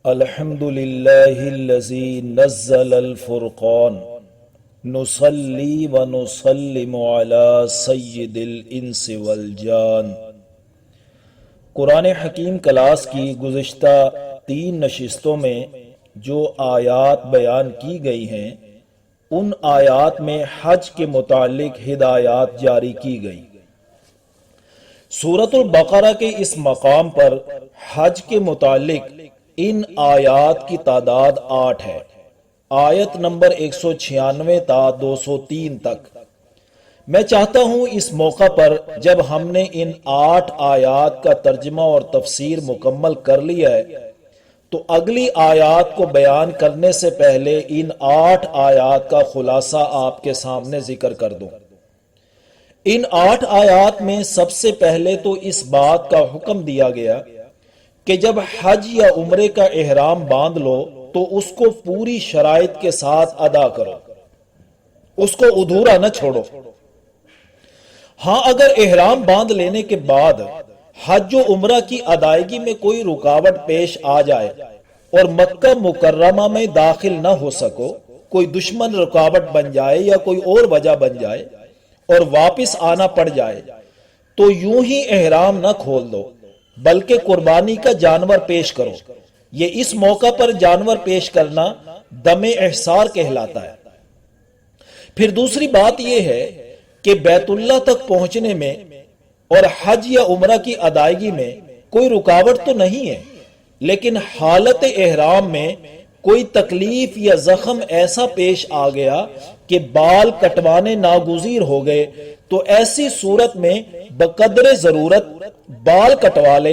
الحمد للہ الذی نزل الفرقان نصلی و نسلم علی سید الانس والجان۔ قرآن حکیم کلاس کی گزشتہ 3 نشستوں میں جو آیات بیان کی گئی ہیں ان آیات میں حج کے متعلق ہدایات جاری کی گئی۔ سورۃ البقرہ کے اس مقام پر حج کے متعلق ان آیات کی تعداد 8 ہے، آیت نمبر 196 تا 203 تک۔ میں چاہتا ہوں اس موقع پر جب ہم نے ان 8 آیات کا ترجمہ اور تفسیر مکمل کر لیا ہے تو اگلی آیات کو بیان کرنے سے پہلے ان 8 آیات کا خلاصہ آپ کے سامنے ذکر کر دوں۔ ان 8 آیات میں سب سے پہلے تو اس بات کا حکم دیا گیا کہ جب حج یا عمرے کا احرام باندھ لو تو اس کو پوری شرائط کے ساتھ ادا کرو، اس کو ادھورا نہ چھوڑو۔ ہاں، اگر احرام باندھ لینے کے بعد حج و عمرہ کی ادائیگی میں کوئی رکاوٹ پیش آ جائے اور مکہ مکرمہ میں داخل نہ ہو سکو، کوئی دشمن رکاوٹ بن جائے یا کوئی اور وجہ بن جائے اور واپس آنا پڑ جائے تو یوں ہی احرام نہ کھول دو بلکہ قربانی کا جانور پیش کرو۔ یہ اس موقع پر جانور پیش کرنا دم احصار کہلاتا ہے۔ پھر دوسری بات یہ ہے کہ بیت اللہ تک پہنچنے میں اور حج یا عمرہ کی ادائیگی میں کوئی رکاوٹ تو نہیں ہے، لیکن حالت احرام میں کوئی تکلیف یا زخم ایسا پیش آ گیا کہ بال کٹوانے ناگزیر ہو گئے تو ایسی صورت میں بقدر ضرورت بال کٹوا لے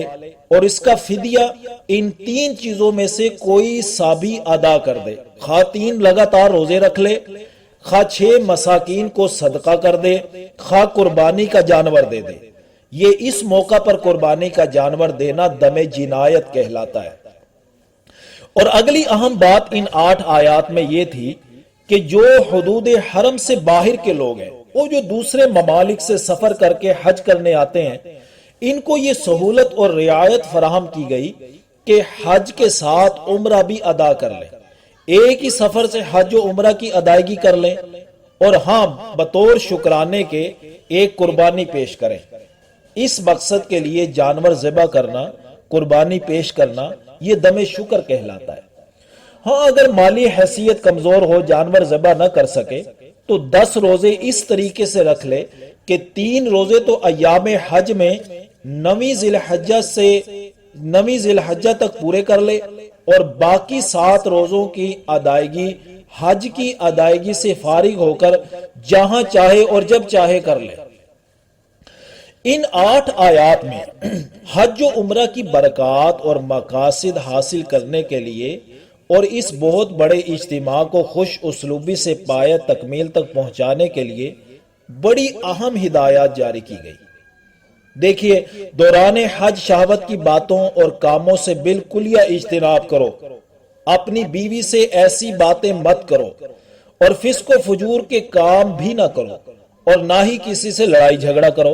اور اس کا فدیہ ان 3 چیزوں میں سے کوئی سا بھی ادا کر دے، خواہ 3 لگاتار روزے رکھ لے، خواہ 6 مساکین کو صدقہ کر دے، خواہ قربانی کا جانور دے دے۔ یہ اس موقع پر قربانی کا جانور دینا دم جنایت کہلاتا ہے۔ اور اگلی اہم بات ان 8 آیات میں یہ تھی کہ جو حدود حرم سے باہر کے لوگ ہیں، وہ جو دوسرے ممالک سے سفر کر کے حج کرنے آتے ہیں، ان کو یہ سہولت اور رعایت فراہم کی گئی کہ حج کے ساتھ عمرہ بھی ادا کر لیں، ایک ہی سفر سے حج و عمرہ کی ادائیگی کر لیں، اور ہاں بطور شکرانے کے ایک قربانی پیش کریں۔ اس مقصد کے لیے جانور ذبح کرنا، قربانی پیش کرنا، یہ دم شکر کہلاتا ہے۔ ہاں، اگر مالی حیثیت کمزور ہو، جانور ذبح نہ کر سکے تو 10 روزے اس طریقے سے رکھ لے کہ 3 روزے تو ایام حج میں 9 ذی الحجہ تک پورے کر لے اور باقی 7 روزوں کی ادائیگی حج کی ادائیگی سے فارغ ہو کر جہاں چاہے اور جب چاہے کر لے۔ ان 8 آیات میں حج و عمرہ کی برکات اور مقاصد حاصل کرنے کے لیے اور اس بہت بڑے اجتماع کو خوش اسلوبی سے پایہ تکمیل تک پہنچانے کے لیے بڑی اہم ہدایات جاری کی گئی۔ دیکھیے، دوران حج شہوت کی باتوں اور کاموں سے بالکل اجتناب کرو، اپنی بیوی سے ایسی باتیں مت کرو اور فسق و فجور کے کام بھی نہ کرو اور نہ ہی کسی سے لڑائی جھگڑا کرو۔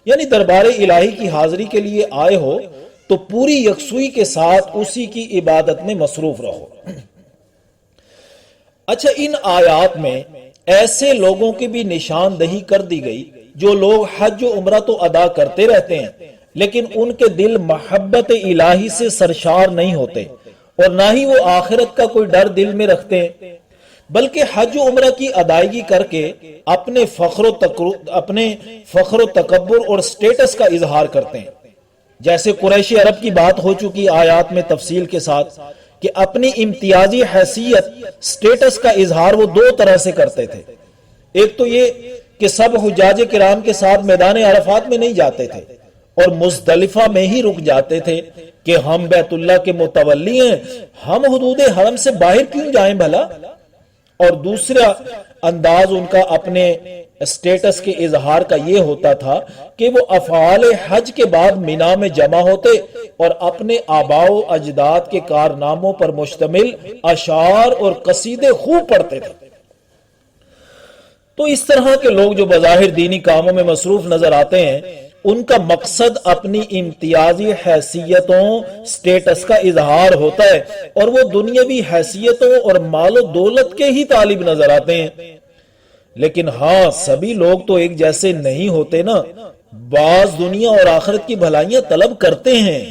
یعنی دربار الہی کی حاضری کے لیے آئے ہو تو پوری یکسوئی کے ساتھ اسی کی عبادت میں مصروف رہو۔ اچھا، ان آیات میں ایسے لوگوں کی بھی نشاندہی کر دی گئی جو لوگ حج و عمرہ تو ادا کرتے رہتے ہیں لیکن ان کے دل محبت الہی سے سرشار نہیں ہوتے اور نہ ہی وہ آخرت کا کوئی ڈر دل میں رکھتے ہیں، بلکہ حج و عمرہ کی ادائیگی کر کے اپنے فخر و تکبر اور سٹیٹس کا اظہار کرتے ہیں۔ جیسے قریشی عرب کی بات ہو چکی آیات میں تفصیل کے ساتھ کہ اپنی امتیازی حیثیت سٹیٹس کا اظہار وہ 2 طرح سے کرتے تھے۔ ایک تو یہ کہ سب حجاج کرام کے ساتھ میدان عرفات میں نہیں جاتے تھے اور مزدلفہ میں ہی رک جاتے تھے کہ ہم بیت اللہ کے متولی ہیں، ہم حدود حرم سے باہر کیوں جائیں بھلا۔ اور دوسرا انداز ان کا اپنے سٹیٹس کے اظہار کا یہ ہوتا تھا کہ وہ افعال حج کے بعد مینا میں جمع ہوتے اور اپنے آباء و اجداد کے کارناموں پر مشتمل اشعار اور قصیدے خوب پڑھتے تھے۔ تو اس طرح کے لوگ جو بظاہر دینی کاموں میں مصروف نظر آتے ہیں ان کا مقصد اپنی امتیازی حیثیتوں سٹیٹس کا اظہار ہوتا ہے اور وہ دنیاوی حیثیتوں اور مال و دولت کے ہی طالب نظر آتے ہیں۔ لیکن ہاں سبھی لوگ تو ایک جیسے نہیں ہوتے نا، بعض دنیا اور آخرت کی بھلائیاں طلب کرتے ہیں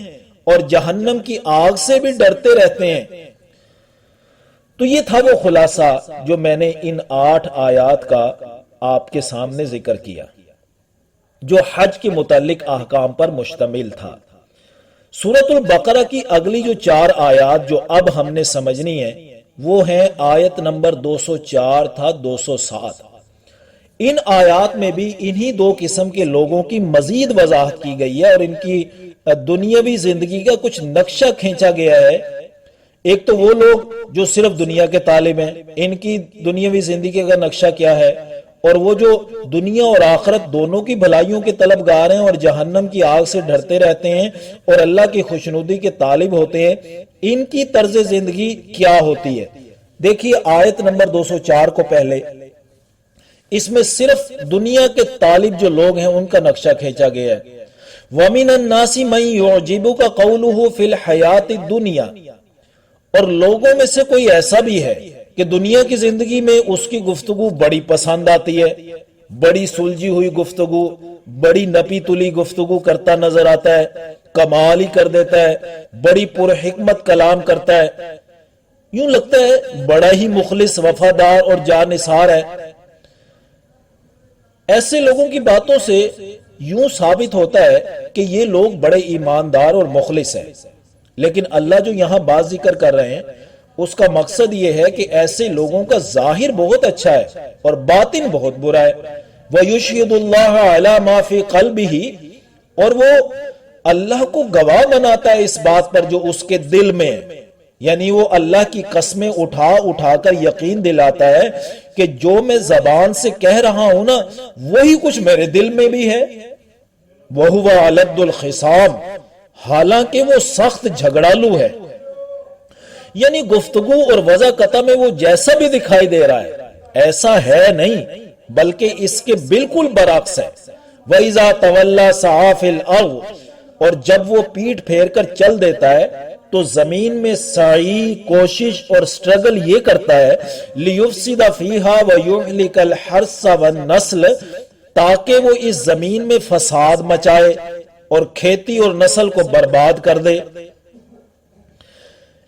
اور جہنم کی آگ سے بھی ڈرتے رہتے ہیں۔ تو یہ تھا وہ خلاصہ جو میں نے ان 8 آیات کا آپ کے سامنے ذکر کیا، جو حج کے متعلق احکام پر مشتمل تھا۔ سورۃ البقرہ کی اگلی جو 4 آیات جو اب ہم نے سمجھنی ہے وہ ہیں آیت نمبر 204 تھا 207۔ ان آیات میں بھی انہی 2 قسم کے لوگوں کی مزید وضاحت کی گئی ہے اور ان کی دنیاوی زندگی کا کچھ نقشہ کھینچا گیا ہے۔ ایک تو وہ لوگ جو صرف دنیا کے طالب ہیں، ان کی دنیاوی زندگی کا نقشہ کیا ہے، اور وہ جو دنیا اور آخرت دونوں کی بھلائیوں کے طلبگار ہیں اور جہنم کی آگ سے ڈرتے رہتے ہیں اور اللہ کی خوشنودی کے طالب ہوتے ہیں، ان کی طرز زندگی کیا ہوتی ہے۔ دیکھیے آیت نمبر 204 کو پہلے، اس میں صرف دنیا کے طالب جو لوگ ہیں ان کا نقشہ کھینچا گیا ہے۔ وَمِنَ النَّاسِ مَن يُعْجِبُكَ قَوْلُهُ فِي الْحَيَاةِ الدُّنْيَا، اور لوگوں میں سے کوئی ایسا بھی ہے کہ دنیا کی زندگی میں اس کی گفتگو بڑی پسند آتی ہے، بڑی سلجھی ہوئی گفتگو، بڑی نپی تلی گفتگو کرتا نظر آتا ہے، کمال ہی کر دیتا ہے، بڑی پرحکمت کلام کرتا ہے، یوں لگتا ہے بڑا ہی مخلص وفادار اور جانثار ہے۔ ایسے لوگوں کی باتوں سے یوں ثابت ہوتا ہے کہ یہ لوگ بڑے ایماندار اور مخلص ہیں، لیکن اللہ جو یہاں بات ذکر کر رہے ہیں اس کا مقصد یہ ہے کہ ایسے لوگوں کا ظاہر بہت اچھا ہے اور باطن بہت برا ہے۔ وَيُشْهِدُ اللَّهَ عَلَى مَا فِي قَلْبِهِ، اور وہ اللہ کو گواہ بناتا ہے اس بات پر جو اس کے دل میں ہے، یعنی وہ اللہ کی قسمیں اٹھا اٹھا کر یقین دلاتا ہے کہ جو میں زبان سے کہہ رہا ہوں نا وہی کچھ میرے دل میں بھی ہے۔ وَهُوَ أَلَدُّ الْخِصَامِ، حالانکہ وہ سخت جھگڑالو ہے، یعنی گفتگو اور وضاحت میں وہ جیسا بھی دکھائی دے رہا ہے ایسا ہے نہیں، بلکہ اس کے بالکل برعکس ہے۔ وَإِذَا تَوَلَّى سَعَىٰ فِي الْأَرْضِ، اور جب وہ پیٹھ پھیر کر چل دیتا ہے تو زمین میں سعی، کوشش اور سٹرگل یہ کرتا ہے لِيُفْسِدَ فِيهَا وَيُهْلِكَ الْحَرْثَ وَالنَّسْلَ، تاکہ وہ اس زمین میں فساد مچائے اور کھیتی اور نسل کو برباد کر دے۔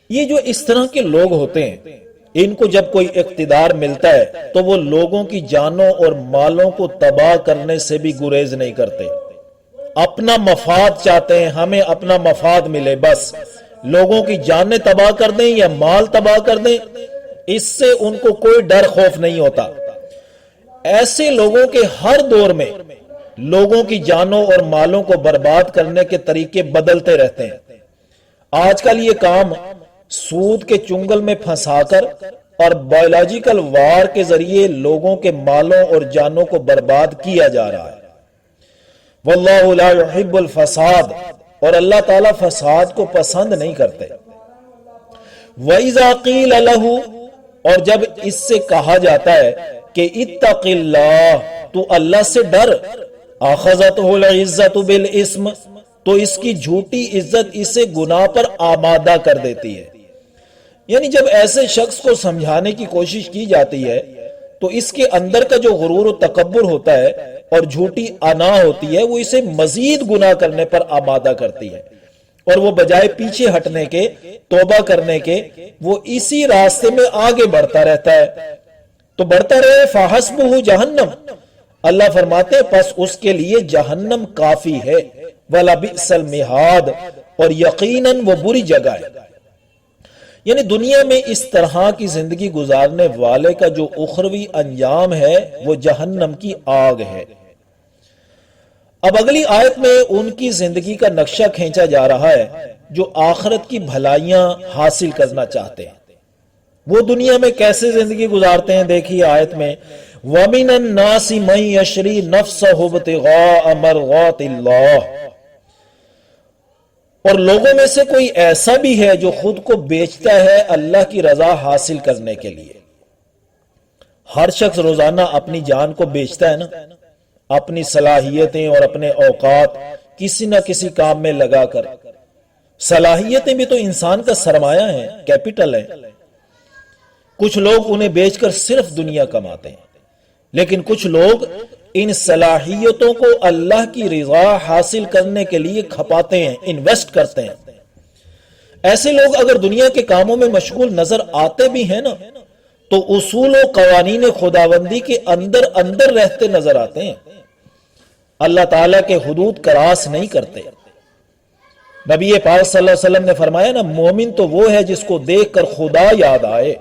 یہ جو اس طرح کے لوگ ہوتے ہیں ان کو جب کوئی اقتدار ملتا ہے تو وہ لوگوں کی جانوں اور مالوں کو تباہ کرنے سے بھی گریز نہیں کرتے، اپنا مفاد چاہتے ہیں، ہمیں اپنا مفاد ملے، بس لوگوں کی جانیں تباہ کر دیں یا مال تباہ کر دیں، اس سے ان کو کوئی ڈر خوف نہیں ہوتا۔ ایسے لوگوں کے ہر دور میں لوگوں کی جانوں اور مالوں کو برباد کرنے کے طریقے بدلتے رہتے ہیں۔ آج کل یہ کام سود کے چنگل میں پھنسا کر اور بایولوجیکل وار کے ذریعے لوگوں کے مالوں اور جانوں کو برباد کیا جا رہا ہے۔ واللہ لا يحب الفساد، اور اللہ تعالیٰ فساد کو پسند نہیں کرتے۔ وَإِذَا قِيلَ لَهُ، اور جب اس سے کہا جاتا ہے کہ اتق اللہ، تو اللہ سے ڈر، اخذتہ العزت بالاسم، تو اس کی جھوٹی عزت اسے گناہ پر آمادہ کر دیتی ہے۔ یعنی جب ایسے شخص کو سمجھانے کی کوشش کی جاتی ہے تو اس کے اندر کا جو غرور و تکبر ہوتا ہے اور جھوٹی انا ہوتی ہے وہ اسے مزید گناہ کرنے پر آمادہ کرتی ہے، اور وہ بجائے پیچھے ہٹنے کے، توبہ کرنے کے، وہ اسی راستے میں آگے بڑھتا رہتا ہے۔ تو بڑھتا رہے، فَحَسْبُهُ جَهَنَّمْ، اللہ فرماتے ہیں پس اس کے لیے جہنم کافی ہے، وَلَبِئْسَ الْمِہَادُ، اور یقیناً وہ بری جگہ ہے۔ یعنی دنیا میں اس طرح کی زندگی گزارنے والے کا جو اخروی انجام ہے وہ جہنم کی آگ ہے۔ اب اگلی آیت میں ان کی زندگی کا نقشہ کھینچا جا رہا ہے جو آخرت کی بھلائیاں حاصل کرنا چاہتے ہیں۔ وہ دنیا میں کیسے زندگی گزارتے ہیں، دیکھیے آیت میں، وَمِنَ النَّاسِ مَن يَشْرِي نَفْسَهُ ابْتِغَاءَ مَرْضَاتِ اللَّهِ، اور لوگوں میں سے کوئی ایسا بھی ہے جو خود کو بیچتا ہے اللہ کی رضا حاصل کرنے کے لیے۔ ہر شخص روزانہ اپنی جان کو بیچتا ہے نا، اپنی صلاحیتیں اور اپنے اوقات کسی نہ کسی کام میں لگا کر. صلاحیتیں بھی تو انسان کا سرمایہ ہیں، کیپٹل ہیں. کچھ لوگ انہیں بیچ کر صرف دنیا کماتے ہیں، لیکن کچھ لوگ ان صلاحیتوں کو اللہ کی رضا حاصل کرنے کے لیے کھپاتے ہیں، انویسٹ کرتے ہیں. ایسے لوگ اگر دنیا کے کاموں میں مشغول نظر آتے بھی ہیں نا، تو اصول و قوانین خداوندی کے اندر رہتے نظر آتے ہیں. اللہ تعالیٰ کے حدود کراس نہیں کرتے. نبی پاک صلی اللہ علیہ وسلم نے فرمایا نا، مومن تو وہ ہے جس کو دیکھ کر خدا یاد آئے.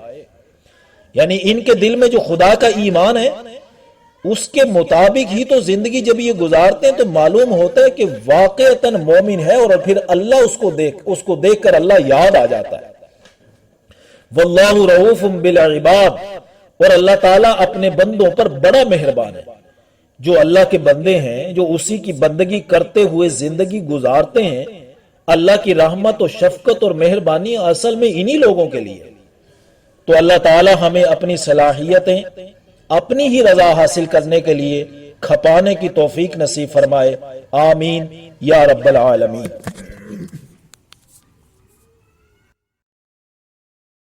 یعنی ان کے دل میں جو خدا کا ایمان ہے اس کے مطابق ہی تو زندگی جب یہ گزارتے ہیں تو معلوم ہوتا ہے کہ واقعتاً مومن ہے، اور پھر اللہ اس کو دیکھ کر اللہ یاد آ جاتا ہے. واللہ رؤوف بالعباد، اور اللہ تعالیٰ اپنے بندوں پر بڑا مہربان ہے. جو اللہ کے بندے ہیں، جو اسی کی بندگی کرتے ہوئے زندگی گزارتے ہیں، اللہ کی رحمت و شفقت اور مہربانی اصل میں انہی لوگوں کے لیے. تو اللہ تعالیٰ ہمیں اپنی صلاحیتیں اپنی ہی رضا حاصل کرنے کے لیے کھپانے کی توفیق نصیب فرمائے. آمین یا رب العالمین.